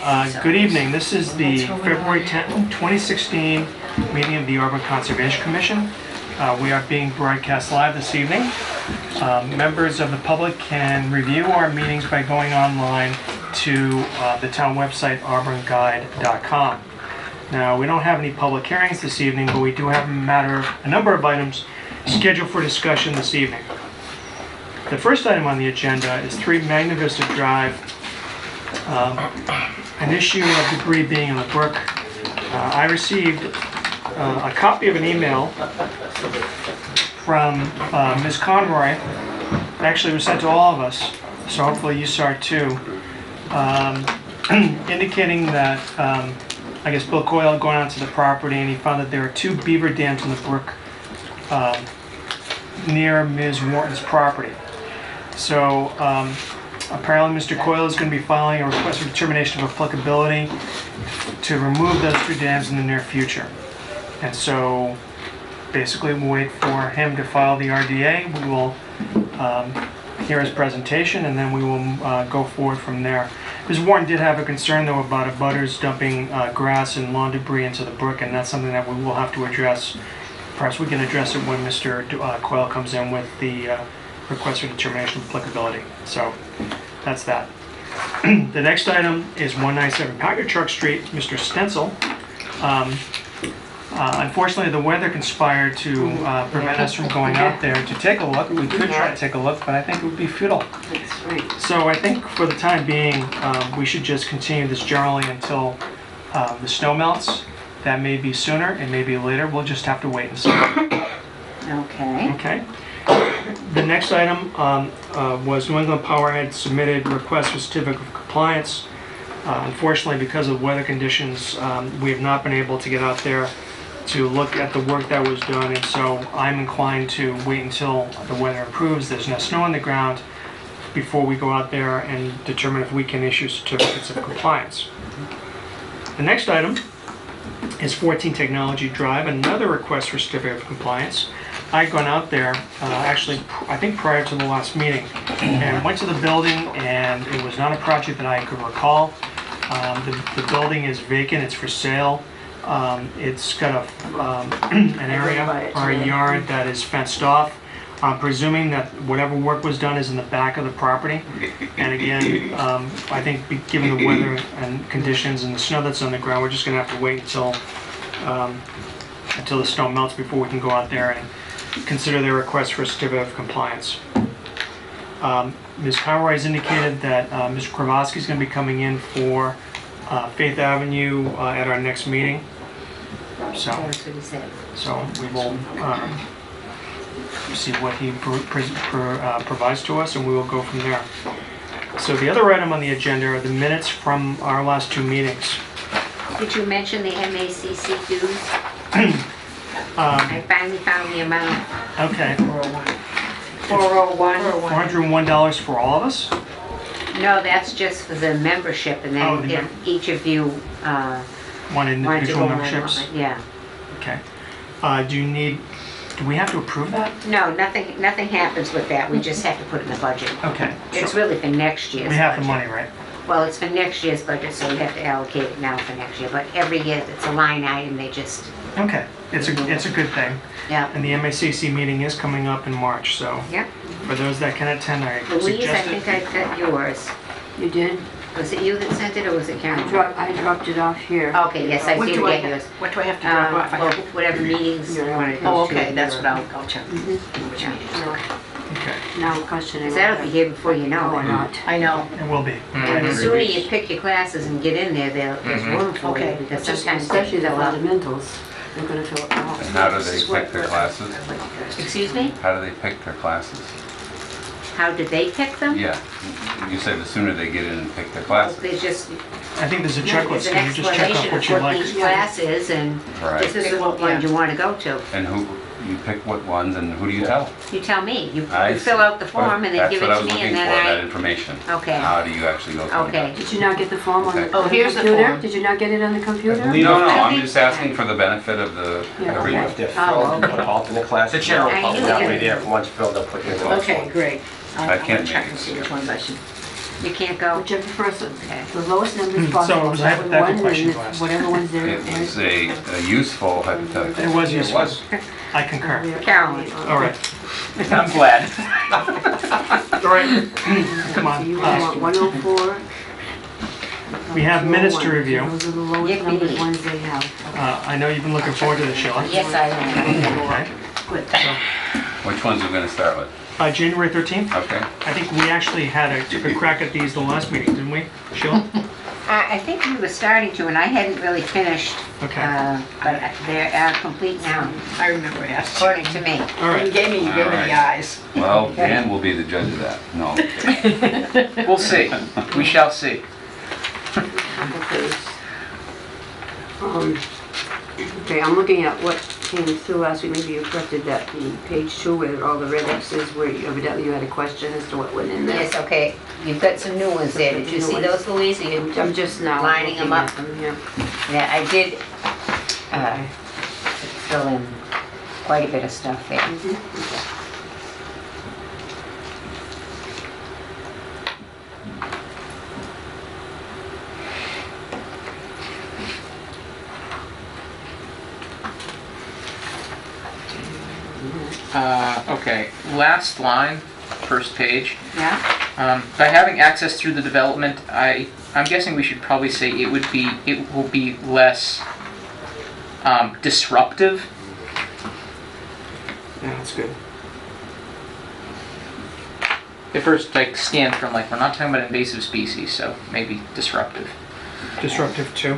Good evening. This is the February 10th, 2016 meeting of the Auburn Conservation Commission. We are being broadcast live this evening. Members of the public can review our meetings by going online to the town website, auburnguide.com. Now, we don't have any public hearings this evening, but we do have a number of items scheduled for discussion this evening. The first item on the agenda is 3 Magna Vista Drive. An issue of debris being in the brook. I received a copy of an email from Ms. Conroy. Actually, it was sent to all of us, so hopefully you saw it too, indicating that I guess Bill Coyle had gone onto the property and he found that there are 2 beaver dams in the brook near Ms. Morton's property. So apparently Mr. Coyle is going to be filing a request for determination of applicability to remove those 2 dams in the near future. And so basically we'll wait for him to file the RDA. We will hear his presentation and then we will go forward from there. Ms. Warren did have a concern though about abutters dumping grass and lawn debris into the brook, and that's something that we will have to address. Perhaps we can address it when Mr. Coyle comes in with the request for determination of applicability. So that's that. The next item is 197 Packard Street, Mr. Stencil. Unfortunately, the weather conspired to prevent us from going out there to take a look. We could try to take a look, but I think it would be futile. That's right. So I think for the time being, we should just continue this generally until the snow melts. That may be sooner, it may be later. We'll just have to wait and see. Okay. Okay. The next item was New England Power had submitted request for certificate of compliance. Unfortunately, because of weather conditions, we have not been able to get out there to look at the work that was done, and so I'm inclined to wait until the weather improves, there's no snow on the ground, before we go out there and determine if we can issue certificates of compliance. The next item is 14 Technology Drive, another request for certificate of compliance. I'd gone out there, actually, I think prior to the last meeting, and went to the building, and it was not a project that I could recall. The building is vacant, it's for sale. It's got an area or a yard that is fenced off. I'm presuming that whatever work was done is in the back of the property. And again, I think given the weather and conditions and the snow that's on the ground, we're just going to have to wait until the snow melts before we can go out there and consider their request for a certificate of compliance. Ms. Conroy has indicated that Mr. Kravosky is going to be coming in for Faith Avenue at our next meeting. So we will see what he provides to us, and we will go from there. So the other item on the agenda are the minutes from our last 2 meetings. Did you mention the MACC dues? I finally found the amount. Okay. 401. $401 for all of us? No, that's just for the membership, and then if each of you One want to individual go memberships? on, yeah. Okay. Do we have to approve that? No, nothing happens with that. We just have to put it in the budget. Okay. It's really for next year's We have the budget. money, right? Well, it's for next year's budget, so we have to allocate it now for next year. But every year, it's a line item, they just, Okay. It's a good thing. yeah. And the MACC meeting is coming up in March, so Yeah. for those that can attend, I Louise, I suggest think it. I got yours. You did? Was it you that sent it, or was it Karen? I dropped it off here. Okay, yes, I What did do I get have- yours. What do I have to drop off? Well, whatever meetings you want to go to. Oh, okay, that's what I'll check. Which Yeah. meetings. Okay. Now I'm questioning. Because that'll be here before you know Or it. not. I know. It will be. And the sooner you pick your classes and get in there, there's room for you, Okay. because sometimes Especially they the fill up. fundamentals. They're gonna fill it out. And how do they pick their classes? Excuse me? How do they pick their classes? How did they pick them? Yeah, you said the sooner they get in and pick their classes. They just, I think there's a there's checklist. an Can you just check off explanation what of you what like? each class is, and Right. this is the one you want to go to. And who, you pick what ones and who do you tell? You tell me. You I fill see. out the form and then give it That's to what I was me, and looking for, that then information. Okay. How do you actually go through Okay. that? Did you not get the form on the Okay. Oh, here's the computer? form. Did you not get it on the computer? believe- No, no, I I'm think- just asking for the benefit of the, Yeah, You everyone. have to Oh, fill okay. an alternate class. The general I knew That way it. there, once filled up, put your class. Okay, great. I can't I'll check make and it. see which ones I should. You can't go? Whichever person, Okay. the lowest numbers So possible. it was a Start with hypothetical one, question and you asked. whatever one's there. It was a useful hypothetical. It was It useful. was. I concur. Carolyn. All right. I'm glad. All right. Come So on. you want 104? We have minutes to 101. review. Those are the lowest Yippee. numbered ones they have. I know you've been looking forward to this, Sheila. Yes, I am. Okay. Good. Which ones are we gonna start with? January 13th. Okay. I think we actually took a crack at these the last meeting, didn't we, Sheila? I think we were starting to, and I hadn't really finished. Okay. But they're complete now, I remember asking. according to me. All You right. gave me the eyes. Well, Dan will be the judge of that. No. We'll see. We shall see. Okay. Okay, I'm looking at what came through last week. Maybe you corrected that, the page 2 where all the red X's where evidently you had a question as to what went in there. Yes, okay. You've got some new ones there. Did you see those, Louise? You- I'm just now Lining them looking up. at them, yeah. Yeah, I did fill in quite a bit of stuff there. Okay, last line, first page. Yeah? By having access through the development, I'm guessing we should probably say it will be less disruptive. Yeah, that's good. The first stand from we're not talking about invasive species, so maybe disruptive. Disruptive 2.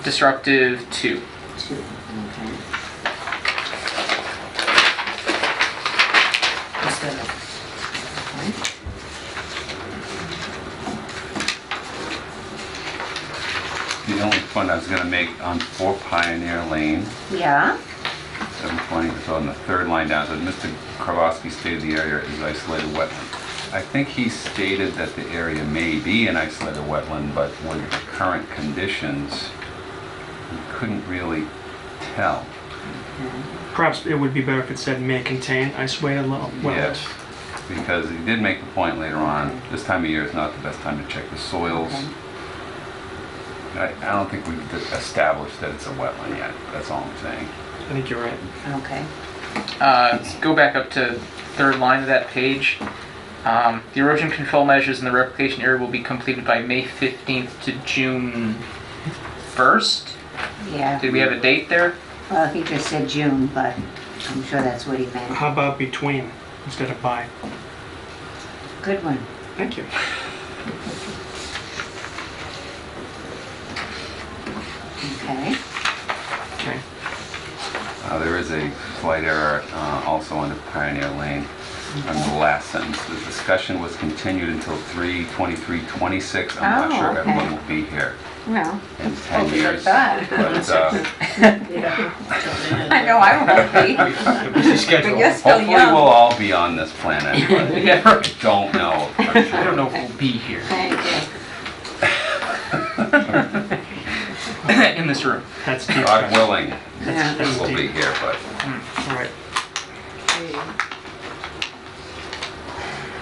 Disruptive 2. 2. Okay. Instead of- The only point I was gonna make on 4 Pioneer Lane, Yeah? 720, so on the third line down, so Mr. Kravosky stated the area is isolated wetland. I think he stated that the area may be an isolated wetland, but with the current conditions, we couldn't really tell. Perhaps it would be better if it said may contain isolated wetlands. Yes, because he did make the point later on, this time of year is not the best time to check the soils. I don't think we've established that it's a wetland yet, that's all I'm saying. I think you're right. Okay. Go back up to third line of that page. The erosion control measures in the replication area will be completed by May 15th to June 1st. Yeah. Did we have a date there? Well, he just said June, but I'm sure that's what he meant. How about between instead of by? Good one. Thank you. Okay. Okay. There is a slight error also under Pioneer Lane on the last sentence. The discussion was continued until 3/23/26. I'm not Oh, sure okay. everyone will be here Well, in 10 years. that. But I know I won't be. Busy But you're still hopefully we'll young. all be on this planet, but Yeah, I right. don't know for I don't sure. know if we'll be here Thank you. in this room. That's deep. God willing, Yeah. we'll be here, but All right.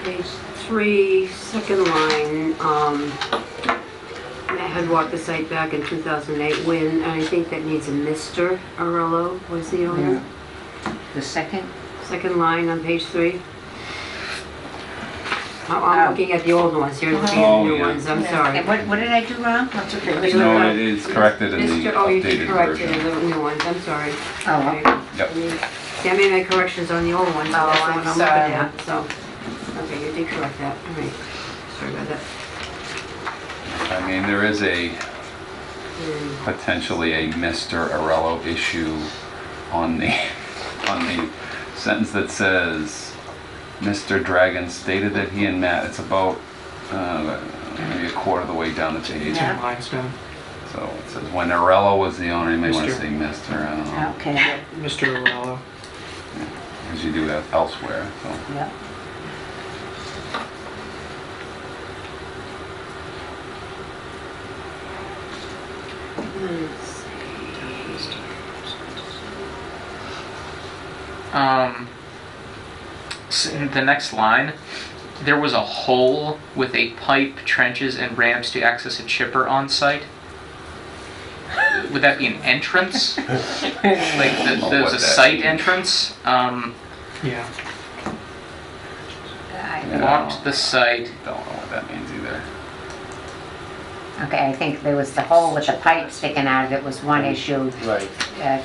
Page 3, second line, Matt had walked the site back in 2008 when, and I think that needs a Mr. Arello was the owner. The second? Second line on page 3. I'm Oh. looking at the old ones here, looking at the Oh, new yeah. ones, I'm sorry. And what did I do wrong? That's okay. no, it is corrected in the Mr. Oh, you did updated correct it version. in the new ones, I'm sorry. Oh, Okay. Yep. See, I made my corrections on the old ones, so Oh, that's the I'm one I'm sorry. looking at, so. Okay, you did correct that, all right. Sorry about that. I mean, there is a potentially a Mr. Arello issue on the sentence that says, Mr. Dragon stated that he and Matt, it's about maybe a quarter of the way down the page. Yeah. 2 lines down. So it says, when Arello was the owner, you may want to Mr. say Mr., I don't know, Okay. Mr. Arello. as you do that elsewhere, so. Yep. In the next line, there was a hole with a pipe, trenches, and ramps to access a chipper on site. Would that be an entrance? Like there's what a that site means. entrance? Yeah. Walked the site. Don't know what that means either. Okay, I think there was the hole with the pipe sticking out of it was one issue. Right.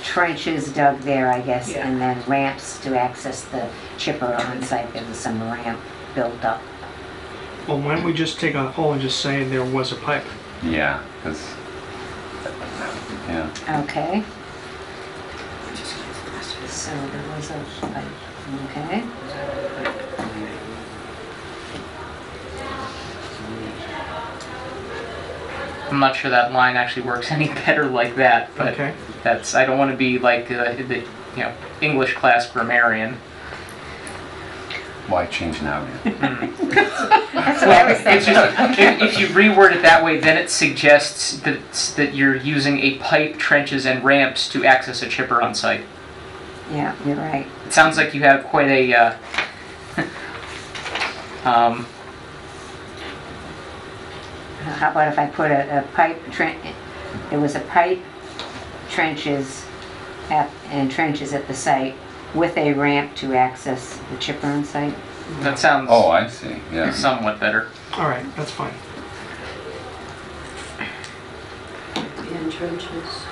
Trenches dug there, I guess, Yeah. and then ramps to access the chipper on site. There was some ramp built up. Well, why don't we just take a hole and just say there was a pipe? Yeah, because, yeah. Okay. So there was a pipe, okay. I'm not sure that line actually works any better like that, but Okay. that's, I don't want to be like the English class grammarian. Why change now? That's what I was It's thinking. just, if you reword it that way, then it suggests that you're using a pipe, trenches, and ramps to access a chipper on site. Yeah, you're right. It sounds like you have quite a How about if I put a pipe, there was a pipe, trenches, and trenches at the site with a ramp to access the chipper on site? that sounds Oh, I see, yeah. somewhat better. All right, that's fine. And trenches.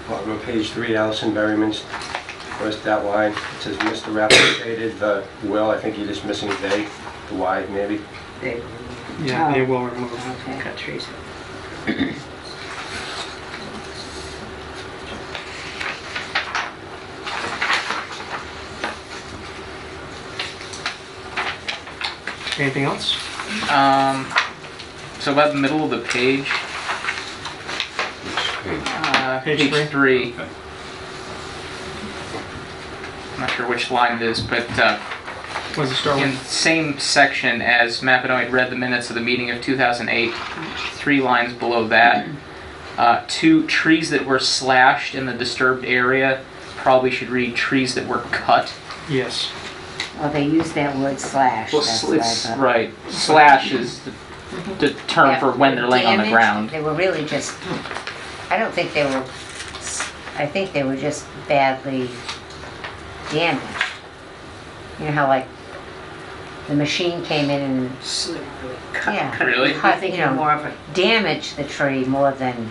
Bottom of page 3, Allison Berryman's, first that line, it says, Mr. Rapp stated the will, I think you're just missing they, the Y maybe. They Yeah, they will remove. Okay. cut trees. Anything else? So about the middle of the page, Which page? Page page three. Okay. I'm not sure which line it is, but What does it start in with? the same section as Mapinoid read the minutes of the meeting of 2008, 3 lines below that, 2 trees that were slashed in the disturbed area probably should read trees that were cut. Yes. Well, they use that word slash. Well, that's what I it's thought. right. Slash is the term for when they're laying on the Damaged, ground. They were really just, I don't think they were, I think they were just badly damaged. You know how like the machine came in and, yeah. Really? cut, Thinking you know, more of a damaged the tree more than,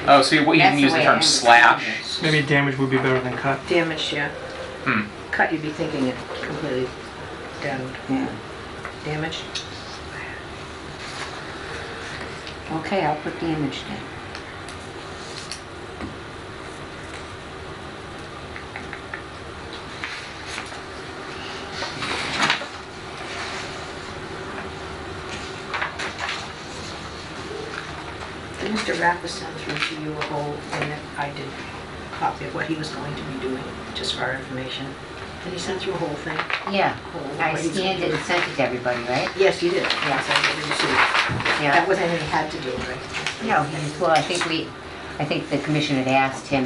Oh, so you That's can the use the way term I slash. Maybe damage would be better than cut. damage, yeah. Hmm. Cut, you'd be thinking it completely downed. yeah. Damage. Okay, I'll put damaged in. Mr. Rapp was sent through to you a whole, and I did a copy of what he was going to be doing, just for our information. And he sent through a whole thing. Yeah, I What he's scanned it doing. and sent it to everybody, right? Yes, you did. Yes, I did receive. Yeah. That wasn't anything he had to do, right? No, well, I think the commission had asked him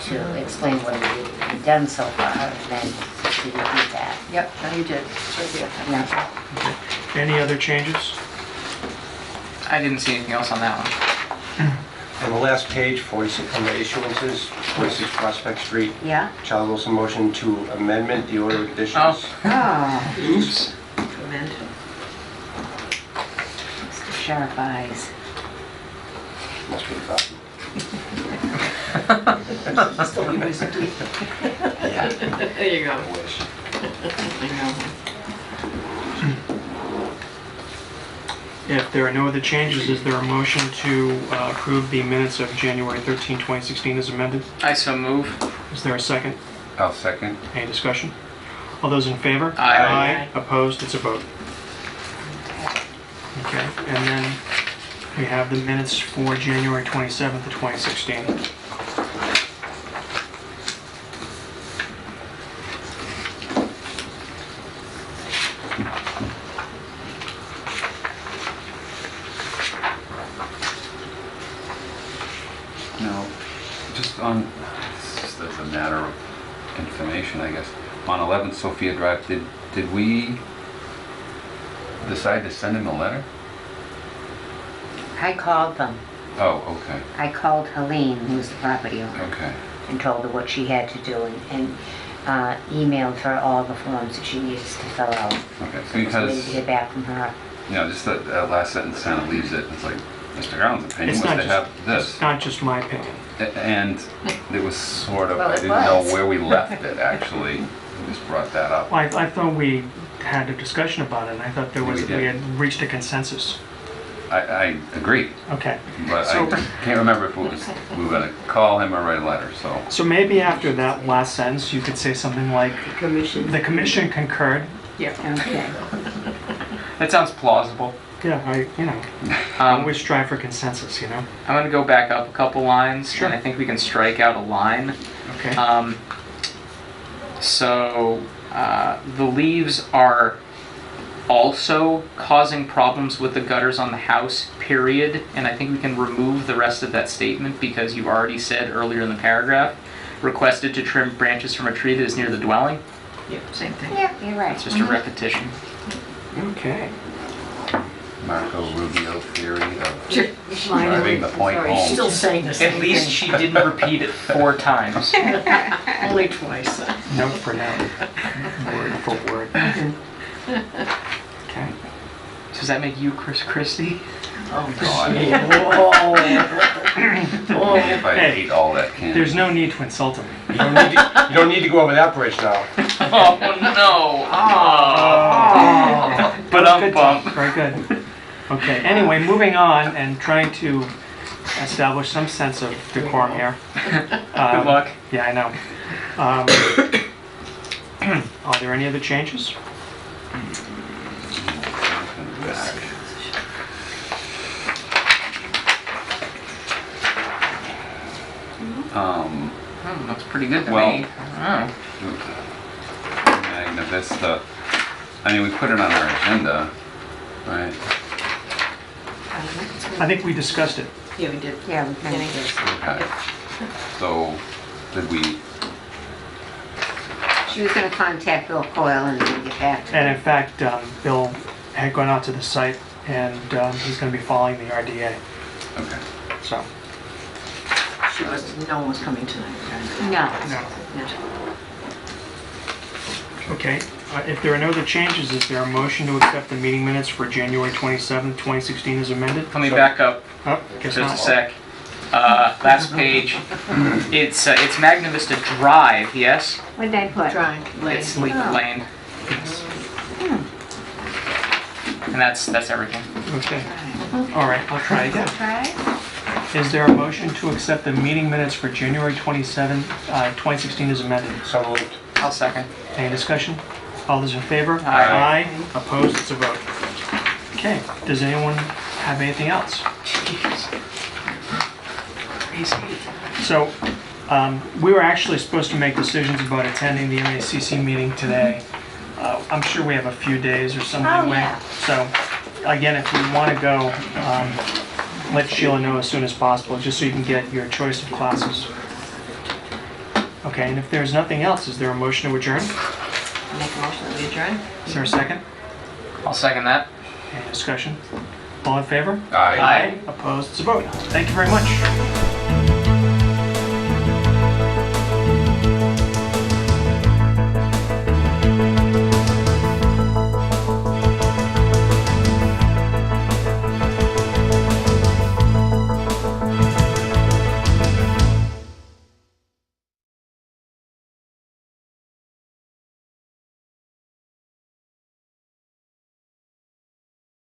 to explain what he had done so far, and then he did that. Yep, no, you did. It's right there. Yeah. Any other changes? I didn't see anything else on that one. On the last page, 46 under issuances, 46 Prospect Street, Yeah? Charlie Wilson motion to amendment the order of conditions. Oh. Oh, Oops. Amend. Mr. Sharp Eyes. Must be a copy. Still be busy. Yeah, There you go. I wish. I know. If there are no other changes, is there a motion to approve the minutes of January 13, 2016 as amended? I so move. Is there a second? I'll second. Any discussion? All those in favor? Aye. Opposed? It's a vote. Okay, and then we have the minutes for January 27th of 2016. just on, it's just as a matter of information, I guess. On 11 Sophia Drive, did we decide to send him a letter? I called them. Oh, okay, I called Helene, who's the property owner, okay. and told her what she had to do and emailed her all the forms that she needed to fill out. Okay, I was waiting because, to hear back from her. you know, just that last sentence kind of leaves it, it's like, Mr. Garland's opinion It's was not to have this. It's not just my opinion. And it was sort of, Well, I it didn't know was. where we left it, actually. We just brought that up. I thought we had a discussion about it, and I thought We we did. had reached a consensus. I agree, Okay. but So- I can't remember if it was, we were gonna call him or write a letter, so. So maybe after that last sentence, you could say something like, Commission. the commission concurred. Okay. That sounds plausible. Yeah, Um, always strive for consensus, you know? I'm gonna go back up a couple lines, Sure. and I think we can strike out a line. Okay. The leaves are also causing problems with the gutters on the house, period. And I think we can remove the rest of that statement because you already said earlier in the paragraph, requested to trim branches from a tree that is near the dwelling. Yeah, same thing. Yeah, you're right. It's just a repetition. Okay. Marco Rubio theory of Line driving the point Sorry, home. Still saying the same At least thing. she didn't repeat it 4 times. Only twice. Note for note. Word for word. Okay. Does that make you Chris Christie? Oh, God. oh. If I Hey, ate all that candy. There's no need to insult him. You don't need to go over that bridge now. Oh no! But Good bump. talk. Very good. Okay, anyway, moving on and trying to establish some sense of decorum here. Good luck. Yeah, I know. Are there any other changes? Back. Looks pretty good to Well- me. Oh. Magna Vista. I mean, we put it on our agenda, right? I think we discussed it. Yeah, we did. Yeah, we kind of did. Okay. So, did we, She was gonna contact Bill Coyle and then get back to And her. in fact, Bill had gone out to the site and he's going to be following the RDA. okay. So, No one was coming tonight. No. no. No. Okay, if there are no other changes, is there a motion to accept the meeting minutes for January 27th, 2016 as amended? Let me back up Oh, guess just a not. sec. Last page. It's Magna Vista Drive, yes? What did I put? Trying. It's Leap Oh. Lane. And that's everything. Okay. All right, I'll try again. Right? Is there a motion to accept the meeting minutes for January 27th, 2016 as amended? So moved. I'll second. Any discussion? All those in favor? Aye. Opposed? It's a vote. Okay, does anyone have anything else? Crazy. So, we were actually supposed to make decisions about attending the MACC meeting today. I'm sure we have a few days or some Oh, leeway. yeah. So, again, if you want to go, let Sheila know as soon as possible, just so you can get your choice of classes. Okay, and if there's nothing else, is there a motion to adjourn? Make a motion that we adjourn? Is there a second? I'll second that. Any discussion? All in favor? Aye. Opposed? It's a vote. Thank you very much.